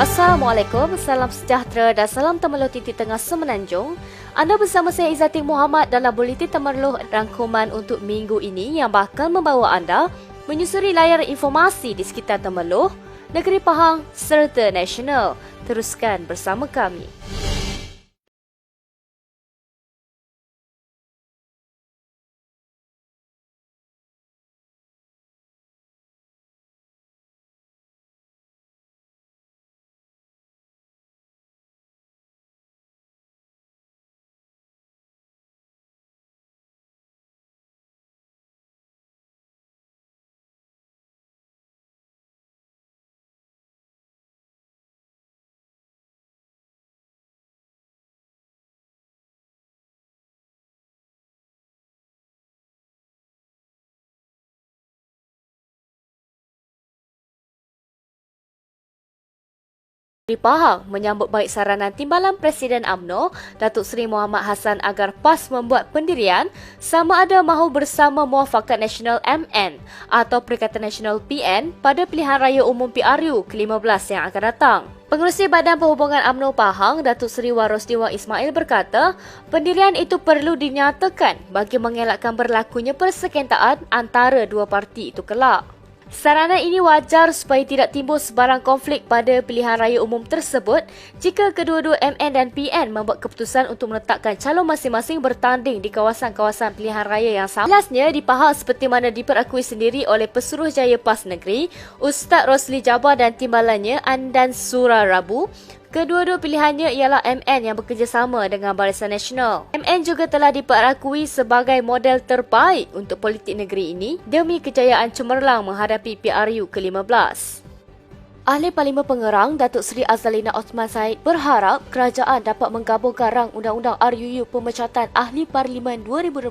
Assalamualaikum, salam sejahtera dan salam temerloh titik tengah Semenanjung. Anda bersama saya Izzatin Muhammad dalam Buletin Temerloh rangkuman untuk minggu ini yang bakal membawa anda menyusuri layar informasi di sekitar Temerloh, Negeri Pahang serta nasional. Teruskan bersama kami. Negeri Pahang menyambut baik saranan Timbalan Presiden UMNO, Datuk Seri Muhammad Hassan agar PAS membuat pendirian sama ada mahu bersama Muafakat Nasional MN atau Perikatan Nasional PN pada pilihan raya umum PRU ke-15 yang akan datang. Pengerusi Badan Perhubungan UMNO Pahang, Datuk Seri Warosdewa Ismail berkata, pendirian itu perlu dinyatakan bagi mengelakkan berlakunya persekongkolan antara dua parti itu kelak. Saranan ini wajar supaya tidak timbul sebarang konflik pada pilihan raya umum tersebut jika kedua-dua MN dan PN membuat keputusan untuk meletakkan calon masing-masing bertanding di kawasan-kawasan pilihan raya yang sama. Jelasnya di Pahang seperti mana diperakui sendiri oleh Pesuruhjaya PAS Negeri, Ustaz Rosli Jabar dan timbalannya Andan Surarabu. Kedua-dua pilihannya ialah MN yang bekerjasama dengan Barisan Nasional. MN juga telah diperakui sebagai model terbaik untuk politik negeri ini demi kejayaan cemerlang menghadapi PRU ke-15. Ahli Parlimen Pengerang Datuk Seri Azalina Osman Said berharap kerajaan dapat menggabungkan rang Undang-Undang RUU Pemecatan Ahli Parlimen 2021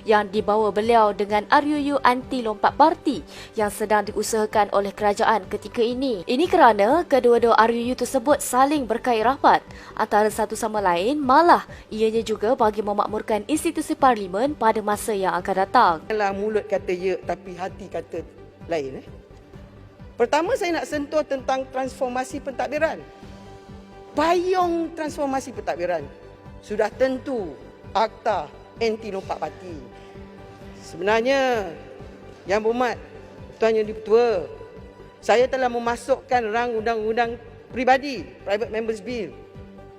yang dibawa beliau dengan RUU Anti Lompat Parti yang sedang diusahakan oleh kerajaan ketika ini. Ini kerana kedua-dua RUU tersebut saling berkait rapat antara satu sama lain, malah ianya juga bagi memakmurkan institusi parlimen pada masa yang akan datang. Mulut kata ya tapi hati kata lain. Pertama saya nak sentuh tentang transformasi pentadbiran. Payung transformasi pentadbiran sudah tentu Akta Anti Lompat Parti. Sebenarnya Yang Berhormat Tuan Yang Di-Pertua, saya telah memasukkan rang undang-undang peribadi, Private Members Bill,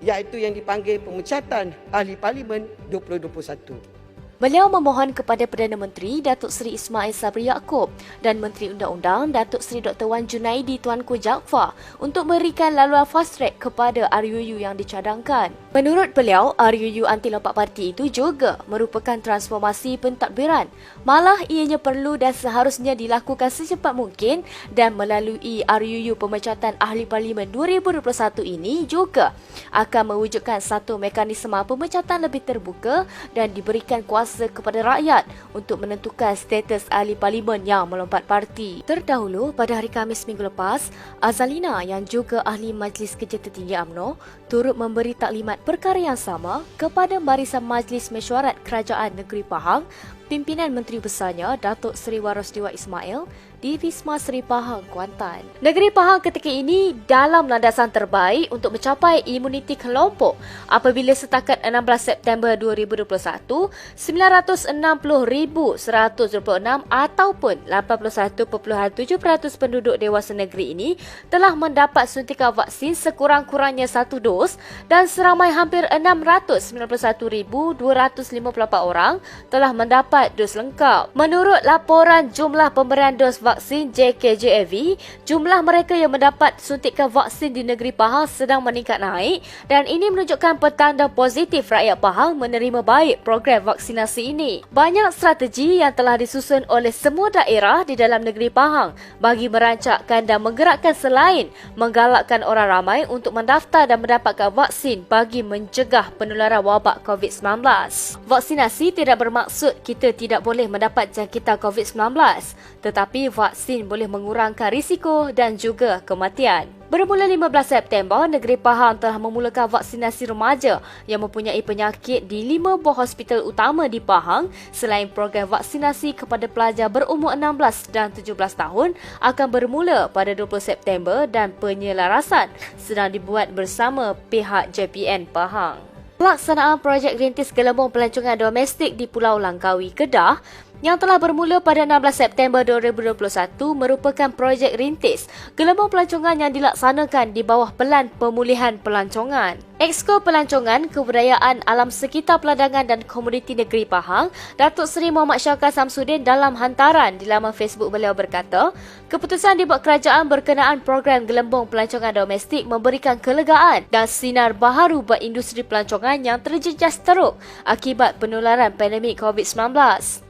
iaitu yang dipanggil Pemecatan Ahli Parlimen 2021. Beliau memohon kepada Perdana Menteri Datuk Seri Ismail Sabri Yaakob dan Menteri Undang-Undang Datuk Seri Dr. Wan Junaidi Tuanku Jaafar untuk memberikan laluan fast track kepada RUU yang dicadangkan. Menurut beliau, RUU Anti Lompat Parti itu juga merupakan transformasi pentadbiran. Malah ianya perlu dan seharusnya dilakukan secepat mungkin dan melalui RUU Pemecatan Ahli Parlimen 2021 ini juga akan mewujudkan satu mekanisme pemecatan lebih terbuka dan diberikan kuasa kepada rakyat untuk menentukan status ahli parlimen yang melompat parti. Terdahulu, pada hari Khamis minggu lepas, Azalina yang juga ahli Majlis Kerja Tertinggi UMNO turut memberi taklimat perkara yang sama kepada Barisan Majlis Mesyuarat Kerajaan Negeri Pahang, pimpinan Menteri Besarnya Datuk Seri Warosdewa Ismail di Wisma Seri Pahang, Kuantan. Negeri Pahang ketika ini dalam landasan terbaik untuk mencapai imuniti kelompok apabila setakat 16 September 2021, 960,126 ataupun 81.7% penduduk dewasa negeri ini telah mendapat suntikan vaksin sekurang-kurangnya 1 dos dan seramai hampir 691,254 orang telah mendapat dos lengkap. Menurut laporan jumlah pemberian dos vaksin JKJAV, jumlah mereka yang mendapat suntikan vaksin di negeri Pahang sedang meningkat naik dan ini menunjukkan petanda positif rakyat Pahang menerima baik program vaksinasi ini. Banyak strategi yang telah disusun oleh semua daerah di dalam negeri Pahang bagi merancangkan dan menggerakkan selain menggalakkan orang ramai untuk mendaftar dan mendapatkan vaksin bagi mencegah penularan wabak COVID-19. Vaksinasi tidak bermaksud kita tidak boleh mendapat jangkitan COVID-19, tetapi vaksin boleh mengurangkan risiko dan juga kematian. Bermula 15 September, Negeri Pahang telah memulakan vaksinasi remaja yang mempunyai penyakit di 5 buah hospital utama di Pahang selain program vaksinasi kepada pelajar berumur 16 dan 17 tahun akan bermula pada 20 September dan penyelarasan sedang dibuat bersama pihak JPN Pahang. Pelaksanaan projek rintis gelembung pelancongan domestik di Pulau Langkawi, Kedah yang telah bermula pada 16 September 2021 merupakan projek rintis gelembung pelancongan yang dilaksanakan di bawah Pelan Pemulihan Pelancongan. Exko Pelancongan, Kebudayaan Alam Sekitar Peladangan dan Komuniti Negeri Pahang, Datuk Seri Muhammad Syakar Samsudin dalam hantaran di laman Facebook beliau berkata, keputusan dibuat kerajaan berkenaan program gelembung pelancongan domestik memberikan kelegaan dan sinar baharu buat industri pelancongan yang terjejas teruk akibat penularan pandemik COVID-19.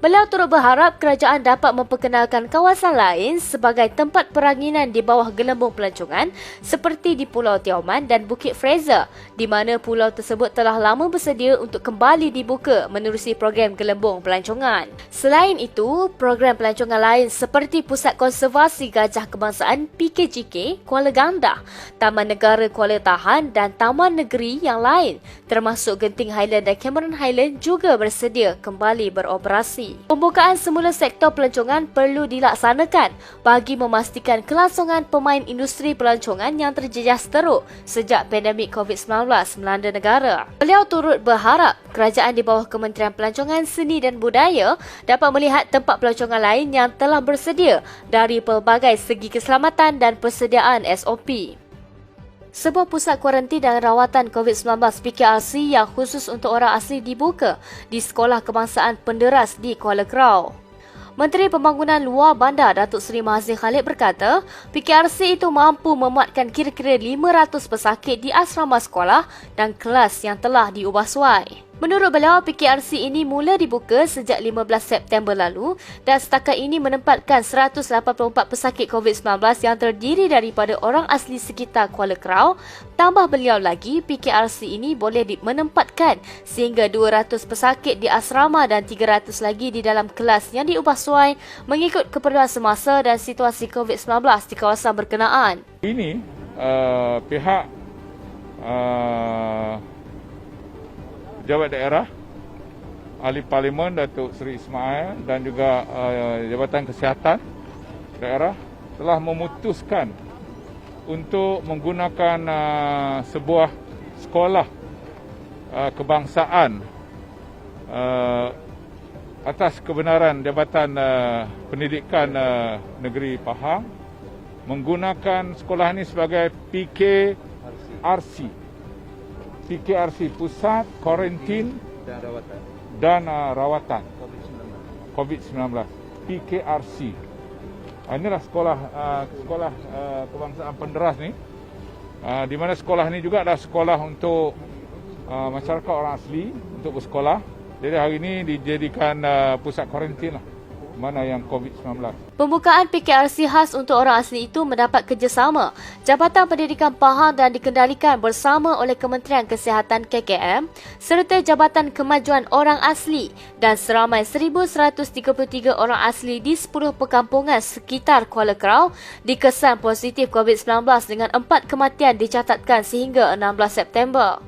Beliau turut berharap kerajaan dapat memperkenalkan kawasan lain sebagai tempat peranginan di bawah gelembung pelancongan seperti di Pulau Tioman dan Bukit Fraser, di mana pulau tersebut telah lama bersedia untuk kembali dibuka menerusi program gelembung pelancongan. Selain itu, program pelancongan lain seperti Pusat Konservasi Gajah Kebangsaan PKGK Kuala Gandah, Taman Negara Kuala Tahan dan Taman Negeri yang lain termasuk Genting Highland dan Cameron Highland juga bersedia kembali beroperasi. Pembukaan semula sektor pelancongan perlu dilaksanakan bagi memastikan kelangsungan pemain industri pelancongan yang terjejas teruk sejak pandemik COVID-19 melanda negara. Beliau turut berharap kerajaan di bawah Kementerian Pelancongan, Seni dan Budaya dapat melihat tempat pelancongan lain yang telah bersedia dari pelbagai segi keselamatan dan persediaan SOP. Sebuah pusat kuarantin dan rawatan COVID-19 PKRC yang khusus untuk orang asli dibuka di Sekolah Kebangsaan Penderas di Kuala Krau. Menteri Pembangunan Luar Bandar Datuk Seri Mahathir Khalid berkata, PKRC itu mampu memuatkan kira-kira 500 pesakit di asrama sekolah dan kelas yang telah diubah suai. Menurut beliau, PKRC ini mula dibuka sejak 15 September lalu dan setakat ini menempatkan 184 pesakit COVID-19 yang terdiri daripada orang asli sekitar Kuala Krau. Tambah beliau lagi, PKRC ini boleh menempatkan sehingga 200 pesakit di asrama dan 300 lagi di dalam kelas yang diubah suai mengikut keperluan semasa dan situasi COVID-19 di kawasan berkenaan. Ini pihak Pejabat Daerah, Ahli Parlimen Datuk Seri Ismail dan juga Jabatan Kesihatan Daerah telah memutuskan untuk menggunakan sebuah sekolah kebangsaan atas kebenaran Jabatan Pendidikan Negeri Pahang menggunakan sekolah ini sebagai PKRC. PKRC, Pusat Kuarantin dan Rawatan COVID-19. PKRC. Inilah sekolah kebangsaan Penderas ni. Di mana sekolah ni juga adalah sekolah untuk masyarakat orang asli untuk bersekolah. Jadi hari ini dijadikan pusat kuarantin lah, mana yang COVID-19. Pembukaan PKRC khas untuk orang asli itu mendapat kerjasama Jabatan Pendidikan Pahang dan dikendalikan bersama oleh Kementerian Kesihatan KKM serta Jabatan Kemajuan Orang Asli dan seramai 1,133 orang asli di 10 perkampungan sekitar Kuala Krau dikesan positif COVID-19 dengan 4 kematian dicatatkan sehingga 16 September.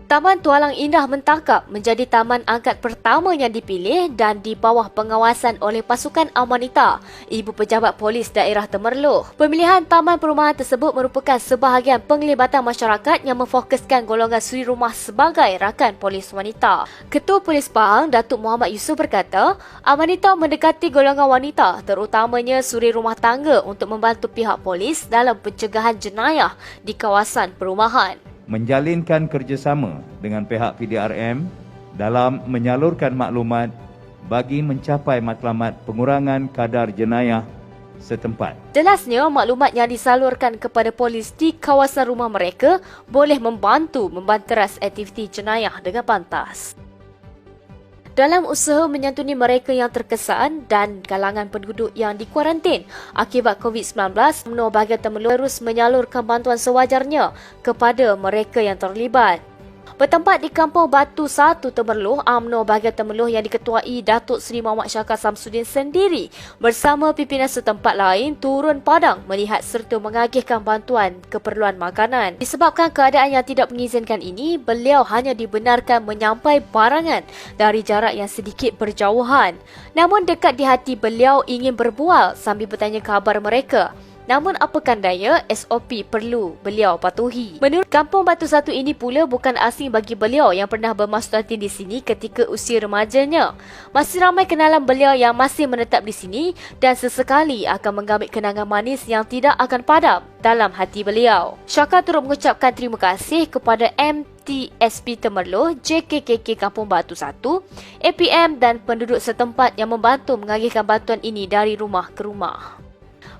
Taman Tualang Indah Mentakap menjadi taman angkat pertama yang dipilih dan di bawah pengawasan oleh pasukan Amanita, Ibu Pejabat Polis Daerah Temerloh. Pemilihan taman perumahan tersebut merupakan sebahagian penglibatan masyarakat yang memfokuskan golongan suri rumah sebagai rakan polis wanita. Ketua Polis Pahang, Datuk Muhammad Yusof berkata, Amanita mendekati golongan wanita, terutamanya suri rumah tangga untuk membantu pihak polis dalam pencegahan jenayah di kawasan perumahan. Menjalinkan kerjasama dengan pihak PDRM dalam menyalurkan maklumat bagi mencapai matlamat pengurangan kadar jenayah setempat. Jelasnya, maklumat yang disalurkan kepada polis di kawasan rumah mereka boleh membantu membanteras aktiviti jenayah dengan pantas. Dalam usaha menyantuni mereka yang terkesan dan kalangan penduduk yang dikuarantin akibat COVID-19, UMNO bahagian Temerloh terus menyalurkan bantuan sewajarnya kepada mereka yang terlibat. Bertempat di Kampung Batu 1 Temerloh, UMNO bahagian Temerloh yang diketuai Datuk Seri Muhammad Syakar Samsudin sendiri bersama pimpinan setempat lain turun padang melihat serta mengagihkan bantuan keperluan makanan. Disebabkan keadaan yang tidak mengizinkan ini, beliau hanya dibenarkan menyampai barangan dari jarak yang sedikit berjauhan. Namun dekat di hati beliau ingin berbual sambil bertanya khabar mereka. Namun apakah daya, SOP perlu beliau patuhi. Menurut Kampung Batu 1 ini pula bukan asing bagi beliau yang pernah bermaksudhati di sini ketika usia remajanya. Masih ramai kenalan beliau yang masih menetap di sini dan sesekali akan mengambil kenangan manis yang tidak akan padam dalam hati beliau. Syakar turut mengucapkan terima kasih kepada MTSP Temerloh, JKKK Kampung Batu 1, APM dan penduduk setempat yang membantu mengagihkan bantuan ini dari rumah ke rumah.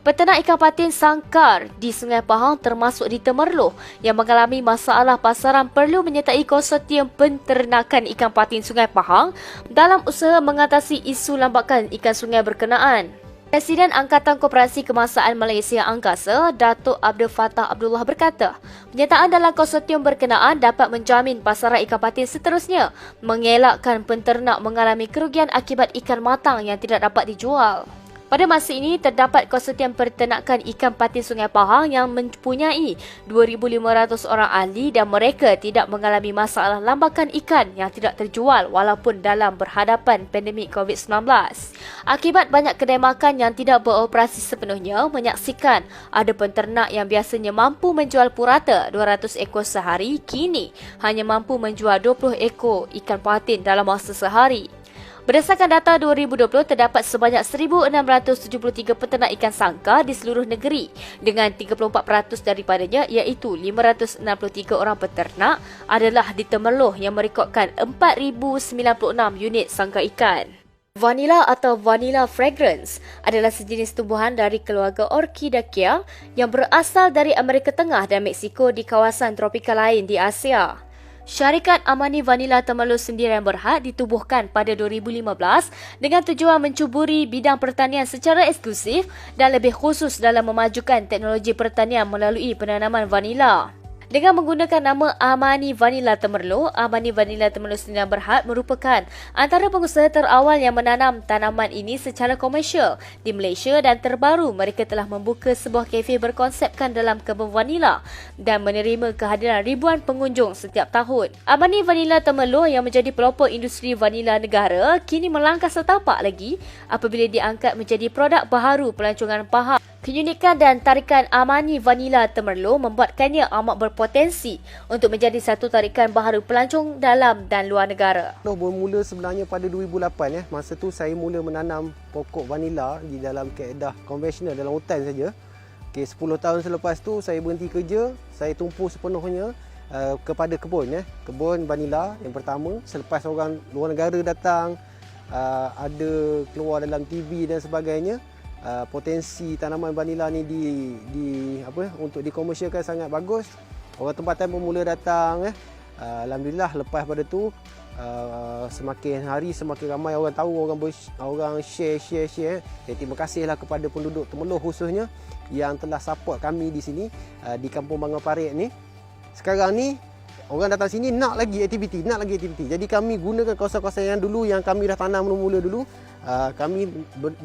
Peternak ikan patin sangkar di Sungai Pahang termasuk di Temerloh yang mengalami masalah pasaran perlu menyertai konsortium penternakan ikan patin Sungai Pahang dalam usaha mengatasi isu lambakan ikan sungai berkenaan. Presiden Angkatan Koperasi Kemasan Malaysia Angkasa, Datuk Abdul Fattah Abdullah berkata, penyertaan dalam konsortium berkenaan dapat menjamin pasaran ikan patin seterusnya, mengelakkan penternak mengalami kerugian akibat ikan matang yang tidak dapat dijual. Pada masa ini, terdapat konsortium peternakan ikan patin Sungai Pahang yang mempunyai 2,500 orang ahli dan mereka tidak mengalami masalah lambakan ikan yang tidak terjual walaupun dalam berhadapan pandemik COVID-19. Akibat banyak kedai makan yang tidak beroperasi sepenuhnya menyaksikan ada penternak yang biasanya mampu menjual purata 200 ekor sehari, kini hanya mampu menjual 20 ekor ikan patin dalam masa sehari. Berdasarkan data 2020, terdapat sebanyak 1,673 peternak ikan sangkar di seluruh negeri dengan 34% daripadanya iaitu 563 orang peternak adalah di Temerloh yang merekodkan 4,096 unit sangkar ikan. Vanilla atau vanilla fragrance adalah sejenis tumbuhan dari keluarga Orchidaceae yang berasal dari Amerika Tengah dan Meksiko di kawasan tropikal lain di Asia. Syarikat Amani Vanilla Temerloh Sendirian Berhad ditubuhkan pada 2015 dengan tujuan mencuburi bidang pertanian secara eksklusif dan lebih khusus dalam memajukan teknologi pertanian melalui penanaman vanila. Dengan menggunakan nama Amani Vanilla Temerloh, Amani Vanilla Temerloh Sendirian Berhad merupakan antara pengusaha terawal yang menanam tanaman ini secara komersial di Malaysia dan terbaru mereka telah membuka sebuah kafe berkonsepkan dalam kebun vanila dan menerima kehadiran ribuan pengunjung setiap tahun. Amani Vanilla Temerloh yang menjadi pelopor industri vanila negara kini melangkah setapak lagi apabila diangkat menjadi produk baharu pelancongan Pahang. Keunikan dan tarikan Amani Vanilla Temerloh membuatkannya amat berpotensi untuk menjadi satu tarikan baharu pelancong dalam dan luar negara. Bermula sebenarnya pada 2008 masa tu saya mula menanam pokok vanila di dalam kaedah konvensional dalam hutan saja. 10 tahun selepas tu saya berhenti kerja, saya tumpu sepenuhnya kepada kebun vanila yang pertama. Selepas orang luar negara datang, ada keluar dalam TV dan sebagainya, potensi tanaman vanila ni untuk dikomersialkan sangat bagus. Orang tempatan pun mula datang. Alhamdulillah lepas pada tu semakin hari semakin ramai orang tahu, orang share. Jadi terima kasihlah kepada penduduk Temerloh khususnya yang telah support kami di sini di Kampung Bangun Parit ni. Sekarang ni orang datang sini nak lagi aktiviti. Jadi kami gunakan kawasan-kawasan yang dulu yang kami dah tanam mula-mula dulu. Kami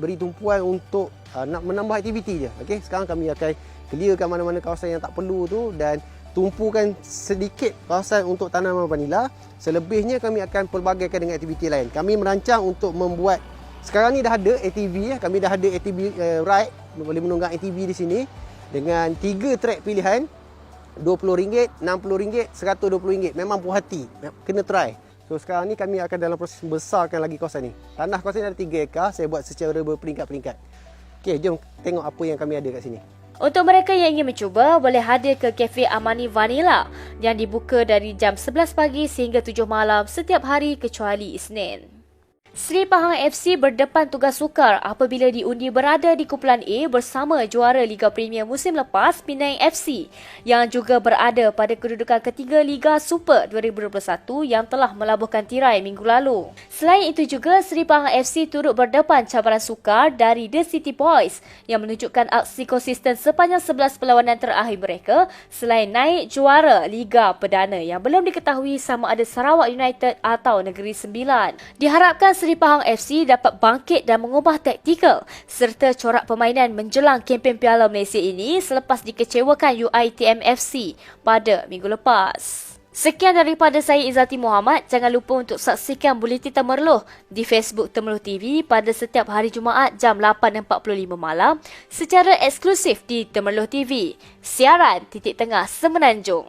beri tumpuan untuk nak menambah aktiviti je. Okey, sekarang kami akan clearkan mana-mana kawasan yang tak perlu tu dan tumpukan sedikit kawasan untuk tanaman vanila. Selebihnya kami akan pelbagaikan dengan aktiviti lain. Kami merancang untuk membuat, sekarang ni dah ada ATV, kami dah ada ATV ride, boleh menunggang ATV di sini dengan 3 trek pilihan, RM20, RM60, RM120. Memang puas hati, kena try. So sekarang ni kami akan dalam proses membesarkan lagi kawasan ni. Tanah kawasan ni ada 3 ekar, saya buat secara berperingkat-peringkat. Okey, jom tengok apa yang kami ada kat sini. Untuk mereka yang ingin mencuba, boleh hadir ke Kafe Amani Vanilla yang dibuka dari jam 11 pagi sehingga 7 malam setiap hari kecuali Isnin. Seri Pahang FC berdepan tugas sukar apabila diundi berada di kumpulan A bersama juara Liga Premier musim lepas Penang FC yang juga berada pada kedudukan ketiga Liga Super 2021 yang telah melabuhkan tirai minggu lalu. Selain itu juga, Seri Pahang FC turut berdepan cabaran sukar dari The City Boys yang menunjukkan aksi konsisten sepanjang 11 perlawanan terakhir mereka selain naik juara Liga Perdana yang belum diketahui sama ada Sarawak United atau Negeri Sembilan. Diharapkan Seri Pahang FC dapat bangkit dan mengubah taktikal serta corak permainan menjelang kempen Piala Malaysia ini selepas dikecewakan UiTM FC pada minggu lepas. Sekian daripada saya Izzati Muhammad. Jangan lupa untuk saksikan Buletin Temerloh di Facebook Temerloh TV pada setiap hari Jumaat jam 8.45 malam secara eksklusif di Temerloh TV. Siaran titik tengah Semenanjung.